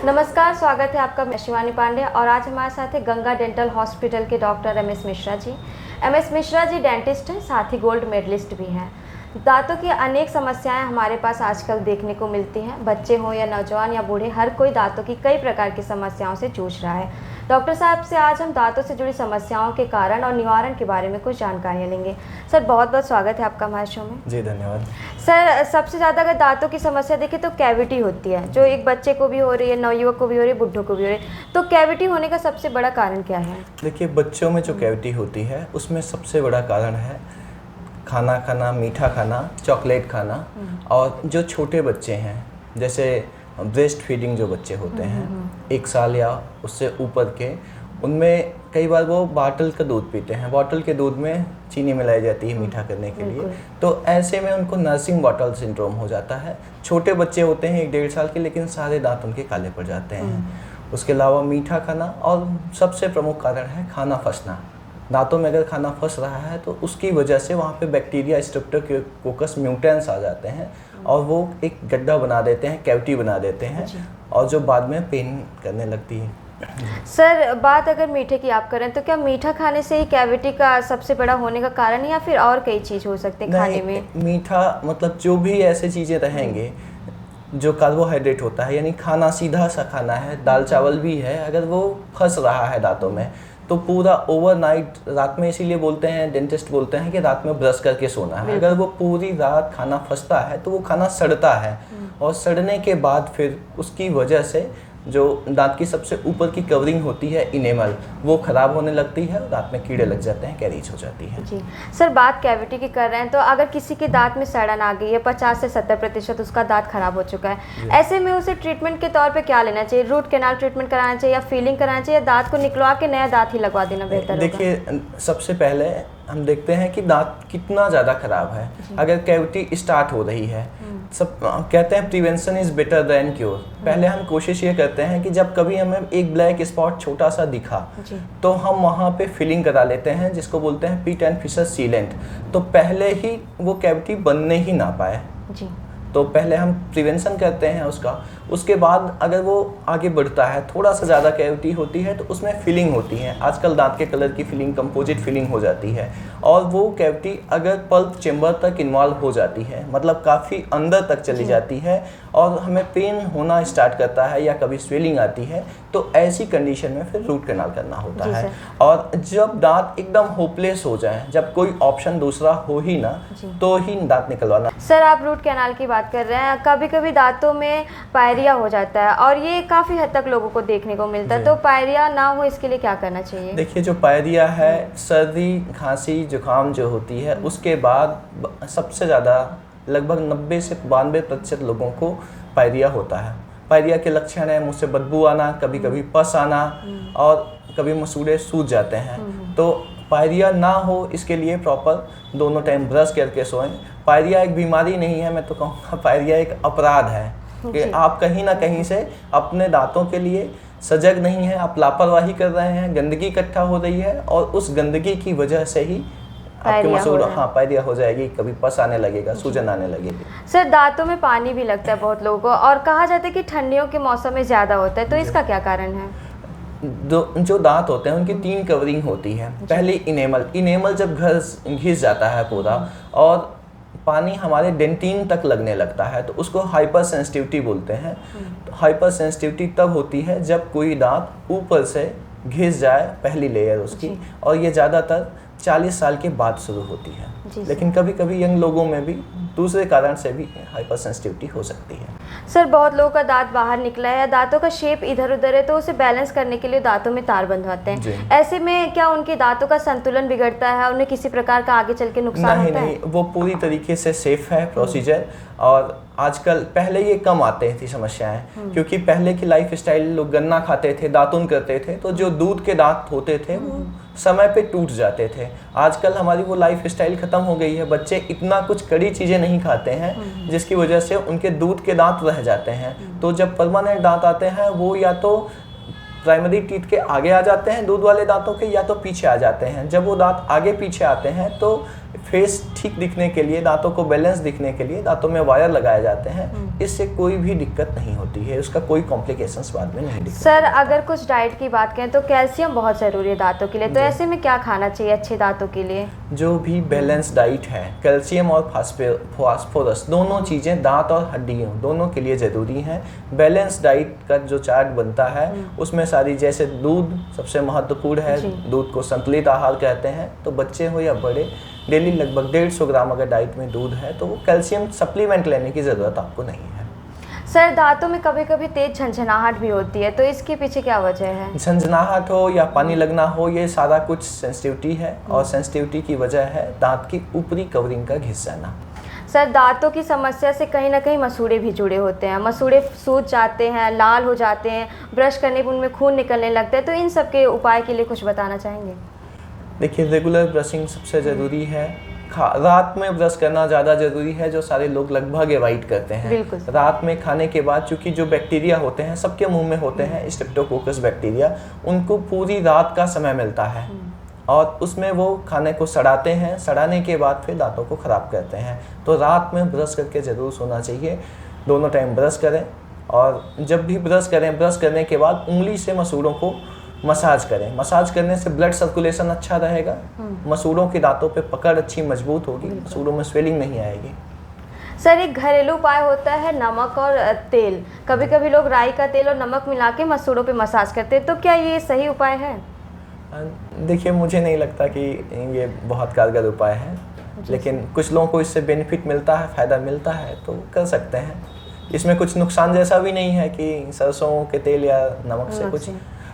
नमस्कार, स्वागत है आपका। मैं शिवानी पांडे और आज हमारे साथ है गंगा डेंटल हॉस्पिटल के doctor MS Mishra ji. MS Mishra ji dentist हैं, साथ ही गोल्ड मेडलिस्ट भी हैं। दांतों की अनेक समस्याएं हमारे पास आजकल देखने को मिलती हैं। बच्चे हों या नौजवान या बूढ़े, हर कोई दांतों की कई प्रकार की समस्याओं से जूझ रहा है। डॉक्टर साहब से आज हम दांतों से जुड़ी समस्याओं के कारण और निवारण के बारे में कुछ जानकारियाँ लेंगे। सर, बहुत बहुत स्वागत है आपका हमारे शो में। जी धन्यवाद। सर, सबसे ज़्यादा अगर दांतों की समस्या देखें तो कैविटी होती है, जो एक बच्चे को भी हो रही है, नवयुवक को भी हो रही है, बुढ़ों को भी हो रही है। तो कैविटी होने का सबसे बड़ा कारण क्या है? देखिए, बच्चों में जो कैविटी होती है उसमें सबसे बड़ा कारण है खाना खाना, मीठा खाना, चॉकलेट खाना। और जो छोटे बच्चे हैं, जैसे ब्रेस्ट फीडिंग जो बच्चे होते हैं 1 साल या उससे ऊपर के, उनमें कई बार वो बॉटल का दूध पीते हैं। बॉटल के दूध में चीनी मिलाई जाती है मीठा करने के लिए, तो ऐसे में उनको नर्सिंग बॉटल सिंड्रोम हो जाता है। छोटे बच्चे होते हैं 1-1.5 साल के, लेकिन सारे दांत उनके काले पड़ जाते हैं। उसके अलावा मीठा खाना, और सबसे प्रमुख कारण है खाना फंसना। दांतों में अगर खाना फंस रहा है तो उसकी वजह से वहाँ पे बैक्टीरिया, स्ट्रेप्टोकोकस म्यूटेंस आ जाते हैं और वो एक गड्ढा बना देते हैं, कैविटी बना देते हैं, और जो बाद में पेन करने लगती है। सर, बात अगर मीठे की आप करें तो क्या मीठा खाने से ही कैविटी का सबसे बड़ा होने का कारण है या फिर और कई चीज़ हो सकते हैं खाने में? मीठा मतलब जो भी ऐसे चीज़ें रहेंगे जो कार्बोहाइड्रेट होता है, यानी खाना सीधा सा खाना है, दाल चावल भी है, अगर वो फंस रहा है दांतों में तो पूरा ओवरनाइट, रात में इसीलिए बोलते हैं, डेंटिस्ट बोलते हैं कि रात में ब्रश करके सोना है। अगर वो पूरी रात खाना फंसता है तो वो खाना सड़ता है, और सड़ने के बाद फिर उसकी वजह से जो दांत की सबसे ऊपर की कवरिंग होती है, इनेमल, वो ख़राब होने लगती है, दांत में कीड़े लग जाते हैं, कैरीज हो जाती है। जी सर, बात कैविटी की कर रहे हैं तो अगर किसी के दांत में सड़न आ गई है, 50 से 70% उसका दांत खराब हो चुका है, ऐसे में उसे ट्रीटमेंट के तौर पे क्या लेना चाहिए? रूट कैनाल ट्रीटमेंट कराना चाहिए या फीलिंग कराना चाहिए या दांत को निकलवा के नया दांत ही लगवा देना बेहतर होगा? देखिए, सबसे पहले हम देखते हैं कि दांत कितना ज़्यादा खराब है। अगर कैविटी स्टार्ट हो रही है, सब कहते हैं prevention is better than cure. पहले हम कोशिश ये करते हैं कि जब कभी हमें एक ब्लैक स्पॉट छोटा सा दिखा तो हम वहाँ पे फिलिंग करा लेते हैं, जिसको बोलते हैं पिट एंड फिशर सीलेंट, तो पहले ही वो कैविटी बनने ही ना पाए। तो पहले हम प्रिवेंशन करते हैं उसका। उसके बाद अगर वो आगे बढ़ता है, थोड़ा सा ज़्यादा कैविटी होती है, तो उसमें फिलिंग होती है। आजकल दांत के कलर की फिलिंग, कंपोजिट फिलिंग हो जाती है, और वो कैविटी अगर पल्प चेम्बर तक इन्वॉल्व हो जाती है, मतलब काफ़ी अंदर तक चली जाती है और हमें पेन होना स्टार्ट करता है या कभी स्वेलिंग आती है, तो ऐसी कंडीशन में फिर रूट कैनाल करना होता है। और जब दांत एकदम होपलेस हो जाए, जब कोई ऑप्शन दूसरा हो ही ना, तो ही दांत निकलवाना। सर, आप रूट कैनाल की बात कर रहे हैं, कभी कभी दांतों में पायरिया हो जाता है और ये काफ़ी हद तक लोगों को देखने को मिलता है, तो पायरिया ना हो इसके लिए क्या करना चाहिए? देखिए, जो पायरिया है, सर्दी, खांसी, जुकाम जो होती है, उसके बाद सबसे ज़्यादा लगभग 90 से 92% लोगों को पायरिया होता है। पायरिया के लक्षण है मुँह से बदबू आना, कभी कभी पस आना, और कभी मसूड़े सूज जाते हैं। तो पायरिया ना हो इसके लिए प्रॉपर दोनों टाइम ब्रश करके सोएं। पायरिया एक बीमारी नहीं है, मैं तो कहूँगा पायरिया एक अपराध है कि आप कहीं ना कहीं से अपने दांतों के लिए सजग नहीं है, आप लापरवाही कर रहे हैं, गंदगी इकट्ठा हो रही है, और उस गंदगी की वजह से ही आपके मसूड़ पायरिया हो जाएगी, कभी पस आने लगेगा, सूजन आने लगेगी। सर, दांतों में पानी भी लगता है बहुत लोगों को, और कहा जाता है कि ठंडियों के मौसम में ज़्यादा होता है, तो इसका क्या कारण है? जो दांत होते हैं उनकी 3 कवरिंग होती है। पहले इनेमल जब घिस जाता है पूरा और पानी हमारे डेंटिन तक लगने लगता है, तो उसको हाइपर सेंसिटिविटी बोलते हैं। तो हाइपर सेंसिटिविटी तब होती है जब कोई दांत ऊपर से घिस जाए, पहली लेयर उसकी, और ये ज़्यादातर 40 साल के बाद शुरू होती है। लेकिन कभी कभी यंग लोगों में भी दूसरे कारण से भी हाइपर सेंसिटिविटी हो सकती है। सर, बहुत लोगों का दांत बाहर निकला है या दांतों का शेप इधर उधर है, तो उसे बैलेंस करने के लिए दांतों में तार बंधवाते हैं। ऐसे में क्या उनके दांतों का संतुलन बिगड़ता है, उन्हें किसी प्रकार का आगे चल के नुकसान होता है? नहीं, वो पूरी तरीके से सेफ है प्रोसीजर। और आजकल, पहले ये कम आते थी समस्याएं, क्योंकि पहले की लाइफ स्टाइल, लोग गन्ना खाते थे, दातुन करते थे, तो जो दूध के दांत होते थे वो समय पे टूट जाते थे। आजकल हमारी वो लाइफ स्टाइल खत्म हो गई है, बच्चे इतना कुछ कड़ी चीज़ें नहीं खाते हैं, जिसकी वजह से उनके दूध के दांत रह जाते हैं। तो जब परमानेंट दांत आते हैं, वो या तो प्राइमरी टीथ के आगे आ जाते हैं दूध वाले दांतों के, या तो पीछे आ जाते हैं। जब वो दांत आगे पीछे आते हैं तो फेस ठीक दिखने के लिए, दांतों को बैलेंस दिखने के लिए दांतों में वायर लगाए जाते हैं। इससे कोई भी दिक्कत नहीं होती है, उसका कोई कॉम्प्लिकेशंस बाद में नहीं दिखता। सर अगर कुछ डाइट की बात करें तो कैल्शियम बहुत ज़रूरी है दांतों के लिए, तो ऐसे में क्या खाना चाहिए अच्छे दांतों के लिए? जो भी बैलेंस डाइट है, कैल्शियम और फास्फोरस दोनों चीज़ें दांत और हड्डियों दोनों के लिए ज़रूरी हैं। बैलेंस डाइट का जो चार्ट बनता है उसमें सारी, जैसे दूध सबसे महत्वपूर्ण है, दूध को संतुलित आहार कहते हैं। तो बच्चे हो या बड़े, डेली लगभग 150 ग्राम अगर डाइट में दूध है तो वो कैल्शियम सप्लीमेंट लेने की ज़रूरत आपको नहीं है। सर दांतों में कभी कभी तेज झंझनाहट भी होती है, तो इसके पीछे क्या वजह है? झंझनाहट हो या पानी लगना हो, ये सारा कुछ सेंसिटिविटी है, और सेंसिटिविटी की वजह है दांत की ऊपरी कवरिंग का घिस जाना। सर दांतों की समस्या से कहीं ना कहीं मसूड़े भी जुड़े होते हैं, मसूड़े सूज जाते हैं, लाल हो जाते हैं, ब्रश करने पर उनमें खून निकलने लगता है, तो इन सब के उपाय के लिए कुछ बताना चाहेंगे? देखिए, रेगुलर ब्रशिंग सबसे ज़रूरी है। रात में ब्रश करना ज़्यादा ज़रूरी है, जो सारे लोग लगभग अवॉइड करते हैं। रात में खाने के बाद, चूँकि जो बैक्टीरिया होते हैं सबके मुंह में होते हैं, स्ट्रेप्टोकोकस बैक्टीरिया, उनको पूरी रात का समय मिलता है और उसमें वो खाने को सड़ाते हैं। सड़ाने के बाद फिर दांतों को ख़राब करते हैं। तो रात में ब्रश करके ज़रूर सोना चाहिए। दोनों टाइम ब्रश करें, और जब भी ब्रश करें, ब्रश करने के बाद उंगली से मसूड़ों को मसाज करें। मसाज करने से ब्लड सर्कुलेशन अच्छा रहेगा, मसूड़ों के दांतों पे पकड़ अच्छी मजबूत होगी, मसूड़ों में स्वेलिंग नहीं आएगी। सर एक घरेलू उपाय होता है नमक और तेल, कभी कभी लोग राई का तेल और नमक मिला के मसूड़ों पे मसाज करते हैं, तो क्या ये सही उपाय है? देखिए, मुझे नहीं लगता कि ये बहुत कारगर उपाय है, लेकिन कुछ लोगों को इससे बेनिफिट मिलता है, फ़ायदा मिलता है, तो कर सकते हैं। इसमें कुछ नुकसान जैसा भी नहीं है कि सरसों के तेल या नमक से कुछ।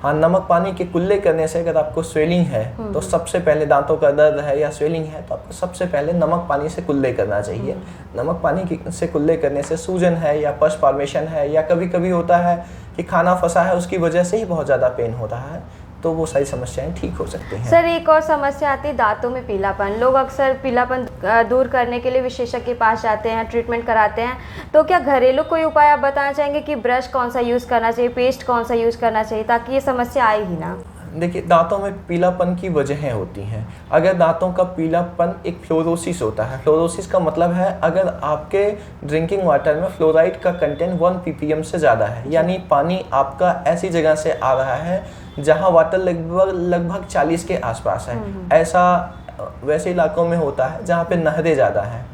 हाँ, नमक पानी के कुल्ले करने से अगर आपको स्वेलिंग है तो सबसे पहले, दांतों का दर्द है या स्वेलिंग है तो आपको सबसे पहले नमक पानी से कुल्ले करना चाहिए। नमक पानी से कुल्ले करने से सूजन है या पस फॉर्मेशन है, या कभी कभी होता है कि खाना फंसा है उसकी वजह से ही बहुत ज़्यादा पेन होता है, तो वो सारी समस्याएं ठीक हो सकती हैं। सर एक और समस्या आती है दांतों में पीलापन। लोग अक्सर पीलापन दूर करने के लिए विशेषज्ञ के पास जाते हैं, ट्रीटमेंट कराते हैं, तो क्या घरेलू कोई उपाय आप बताना चाहेंगे कि ब्रश कौन सा यूज़ करना चाहिए, पेस्ट कौन सा यूज़ करना चाहिए, ताकि ये समस्या आए ही ना? देखिए, दांतों में पीलापन की वजहें होती हैं। अगर दांतों का पीलापन एक फ्लोरोसिस होता है, फ्लोरोसिस का मतलब है अगर आपके ड्रिंकिंग वाटर में फ्लोराइड का कंटेंट 1 ppm से ज़्यादा है, यानी पानी आपका ऐसी जगह से आ रहा है जहां वाटर लगभग 40 के आसपास है। ऐसा वैसे इलाकों में होता है जहाँ पे नहरें ज़्यादा हैं,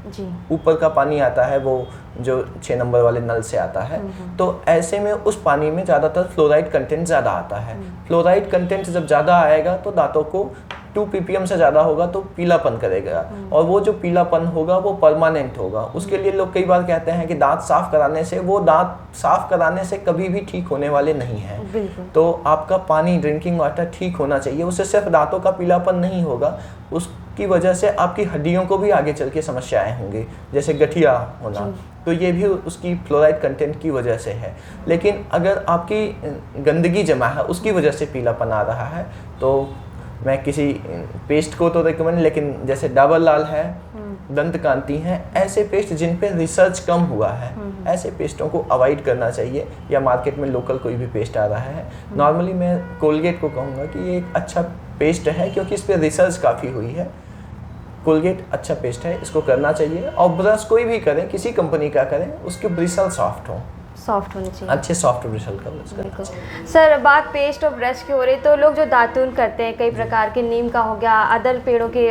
ऊपर का पानी आता है वो जो 6 नंबर वाले नल से आता है, तो ऐसे में उस पानी में ज़्यादातर फ्लोराइड कंटेंट ज़्यादा आता है। फ्लोराइड कंटेंट जब ज़्यादा आएगा तो दांतों को 2 ppm से ज़्यादा होगा तो पीलापन करेगा, और वो जो पीलापन होगा वो परमानेंट होगा। उसके लिए लोग कई बार कहते हैं कि दांत साफ़ कराने से, वो दांत साफ़ कराने से कभी भी ठीक होने वाले नहीं हैं। तो आपका पानी, ड्रिंकिंग वाटर ठीक होना चाहिए। उससे सिर्फ दांतों का पीलापन नहीं होगा, उसकी वजह से आपकी हड्डियों को भी आगे चल के समस्याएं होंगी, जैसे गठिया होना, तो ये भी उसकी फ्लोराइड कंटेंट की वजह से है। लेकिन अगर आपकी गंदगी जमा है, उसकी वजह से पीलापन आ रहा है, तो मैं किसी पेस्ट को तो रिकमेंड, लेकिन जैसे डाबर लाल है, दंत कांति हैं, ऐसे पेस्ट जिन पे रिसर्च कम हुआ है, ऐसे पेस्टों को अवॉइड करना चाहिए। या मार्केट में लोकल कोई भी पेस्ट आ रहा है, नॉर्मली मैं कोलगेट को कहूँगा कि ये एक अच्छा पेस्ट है, क्योंकि इस पर रिसर्च काफ़ी हुई है। कोलगेट अच्छा पेस्ट है, इसको करना चाहिए। और ब्रश कोई भी करें, किसी कंपनी का करें, उसके ब्रिसल सॉफ्ट हो, सॉफ्ट होने चाहिए, अच्छे सॉफ्ट ब्रिसल का ब्रश करना चाहिए। सर बात पेस्ट और ब्रश की हो रही, तो लोग जो दातुन करते हैं कई प्रकार के, नीम का हो गया, अदर पेड़ों के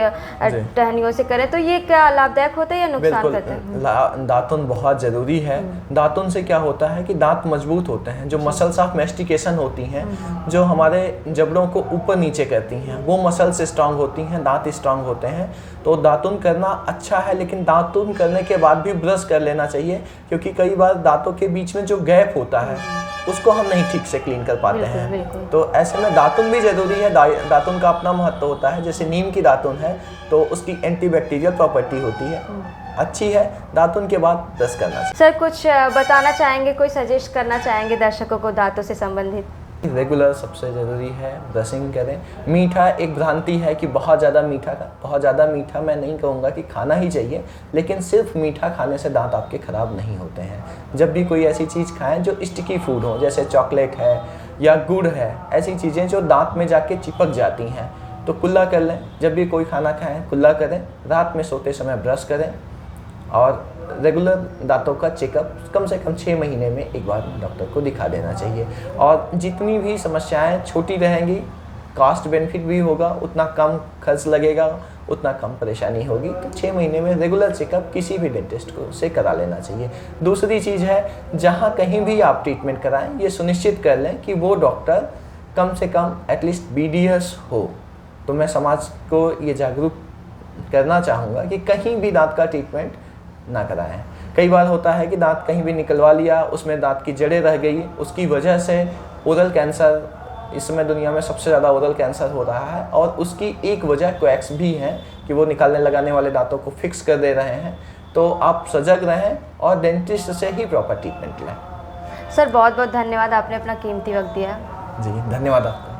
टहनियों से करें, तो ये क्या लाभदायक होता है या नुकसान करता है? दातुन बहुत ज़रूरी है। दातुन से क्या होता है कि दांत मजबूत होते हैं। जो मसल्स ऑफ मैस्टिकेशन होती हैं, जो हमारे जबड़ों को ऊपर नीचे करती हैं, वो मसल्स स्ट्रांग होती हैं, दांत स्ट्रांग होते हैं। तो दातुन करना अच्छा है, लेकिन दातुन करने के बाद भी ब्रश कर लेना चाहिए, क्योंकि कई बार दांतों के बीच में जो गैप होता है उसको हम नहीं ठीक से क्लीन कर पाते हैं। तो ऐसे में दातुन भी ज़रूरी है। दातुन का अपना महत्व होता है। जैसे नीम की दातुन है तो उसकी एंटीबैक्टीरियल प्रॉपर्टी होती है, अच्छी है। दातुन के बाद ब्रश करना चाहिए। सर कुछ बताना चाहेंगे, कोई सजेस्ट करना चाहेंगे दर्शकों को दांतों से संबंधित? रेगुलर सबसे ज़रूरी है, ब्रशिंग करें। मीठा एक भ्रांति है कि बहुत ज़्यादा मीठा मैं नहीं कहूँगा कि खाना ही चाहिए, लेकिन सिर्फ मीठा खाने से दांत आपके ख़राब नहीं होते हैं। जब भी कोई ऐसी चीज़ खाएं जो स्टिकी फूड हो, जैसे चॉकलेट है या गुड़ है, ऐसी चीज़ें जो दांत में जाके चिपक जाती हैं, तो कुल्ला कर लें, जब भी कोई खाना खाएं कुल्ला करें, रात में सोते समय ब्रश करें और रेगुलर दांतों का चेकअप कम से कम 6 महीने में एक बार डॉक्टर को दिखा देना चाहिए। और जितनी भी समस्याएं छोटी रहेंगी, कॉस्ट बेनिफिट भी होगा, उतना कम खर्च लगेगा, उतना कम परेशानी होगी। तो 6 महीने में रेगुलर चेकअप किसी भी डेंटिस्ट को से करा लेना चाहिए। दूसरी चीज़ है, जहाँ कहीं भी आप ट्रीटमेंट कराएं ये सुनिश्चित कर लें कि वो डॉक्टर कम से कम एटलीस्ट BDS हो। तो मैं समाज को ये जागरूक करना चाहूँगा कि कहीं भी दांत का ट्रीटमेंट ना कराएं। कई बार होता है कि दांत कहीं भी निकलवा लिया, उसमें दांत की जड़ें रह गई, उसकी वजह से ओरल कैंसर, इस समय दुनिया में सबसे ज़्यादा ओरल कैंसर हो रहा है, और उसकी एक वजह क्वैक्स भी है कि वो निकालने लगाने वाले दांतों को फिक्स कर दे रहे हैं। तो आप सजग रहें और डेंटिस्ट से ही प्रॉपर ट्रीटमेंट लें। सर बहुत बहुत धन्यवाद, आपने अपना कीमती वक्त दिया। जी धन्यवाद आपका।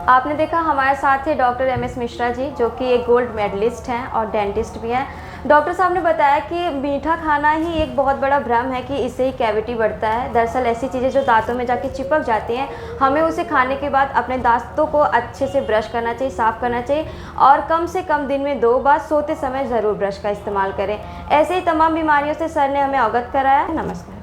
आपने देखा हमारे साथ है डॉक्टर MS मिश्रा जी, जो कि एक गोल्ड मेडलिस्ट हैं और डेंटिस्ट भी हैं। डॉक्टर साहब ने बताया कि मीठा खाना ही एक बहुत बड़ा भ्रम है कि इससे ही कैविटी बढ़ता है। दरअसल ऐसी चीज़ें जो दांतों में जाके चिपक जाती हैं, हमें उसे खाने के बाद अपने दांतों को अच्छे से ब्रश करना चाहिए, साफ़ करना चाहिए, और कम से कम दिन में 2 बार सोते समय ज़रूर ब्रश का इस्तेमाल करें। ऐसे ही तमाम बीमारियों से सर ने हमें अवगत कराया। नमस्कार।